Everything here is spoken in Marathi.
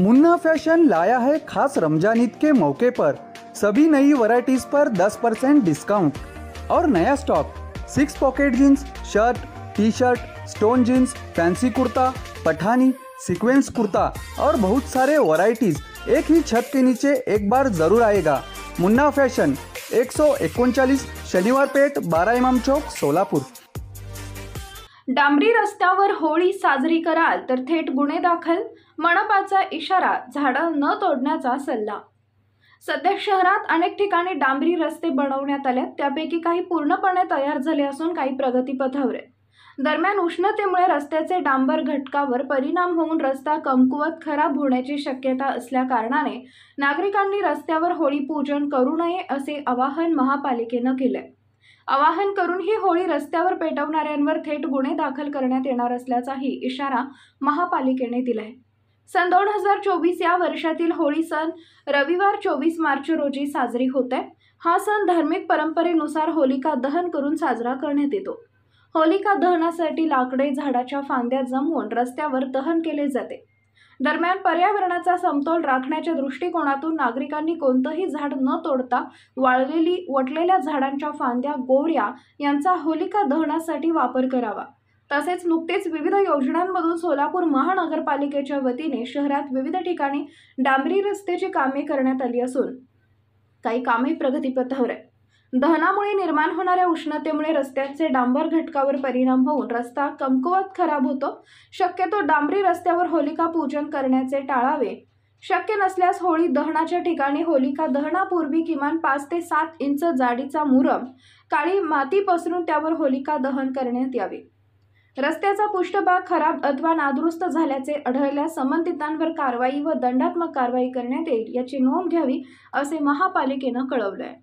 मुन्ना फैशन लाया है खास रमजान ईद के मौके पर सभी नई वैरायटीज पर 10% डिस्काउंट और नया stock 6 pocket jeans, shirt, T shirt, stone jeans, fancy kurta, Pathani, sequence kurta और बहुत सारे वैरायटीज एक ही छत के नीचे एक बार जरूर आएगा। मुन्ना फैशन 139 शनिवार पेठ 12 इमाम चौक सोलापूर। डांबरी रस्त्यावर होळी साजरी कराल तर थेट गुन्हे दाखल, मनपाचा इशारा, झाडं न तोडण्याचा सल्ला। सध्या शहरात अनेक ठिकाणी डांबरी रस्ते बनवण्यात आले, त्यापैकी काही पूर्णपणे तयार झाले असून काही प्रगतीपथावर आहेत। दरम्यान उष्णतेमुळे रस्त्याचे डांबर घटकावर परिणाम होऊन रस्ता कमकुवत खराब होण्याची शक्यता असल्या कारणाने नागरिकांनी रस्त्यावर होळी पूजन करू नये असे आवाहन महापालिकेने केले। आवाहन करून ही होळी रस्त्यावर पेटवणाऱ्यांवर थेट गुन्हे दाखल करण्यात येणार असल्याचाही इशारा महापालिकेने दिलाय। सन 2024 या वर्षातील होळी सण रविवार 24 मार्च रोजी साजरी होते। हा सण धार्मिक परंपरेनुसार होलिका दहन करून साजरा करण्यात येतो। होलिका दहनासाठी लाकडे, झाडाच्या फांद्या जमवून रस्त्यावर दहन केले जाते। दरम्यान पर्यावरणाचा समतोल राखण्याच्या दृष्टिकोनातून नागरिकांनी कोणतेही झाड न तोडता वटलेल्या झाडांच्या फांद्या, गोवऱ्या यांचा होलिका दहनासाठी वापर करावा। तसेच नुकतेच विविध योजनांमधून सोलापूर महानगरपालिकेच्या वतीने शहरात विविध ठिकाणी डांबरी रस्त्याची कामे करण्यात आली असून काही कामे प्रगतीपथावर आहेत। दहनामुळे निर्माण होणाऱ्या उष्णतेमुळे रस्त्याचे डांबर घटकावर परिणाम होऊन रस्ता कमकुवत खराब होतो। शक्यतो डांबरी रस्त्यावर होलिका पूजन करण्याचे टाळावे। शक्य नसल्यास होळी दहनाच्या ठिकाणी होलिका दहनापूर्वी किमान 5 ते 7 इंच जाडीचा मुरम, काळी माती पसरून त्यावर होलिका दहन करण्यात यावे। रस्त्याचा पृष्ठभाग खराब अथवा नादुरुस्त झाल्याचे आढळल्यास संबंधितांवर कारवाई व दंडात्मक कारवाई करण्यात येईल याची नोंद घ्यावी असे महापालिकेने कळवले आहे।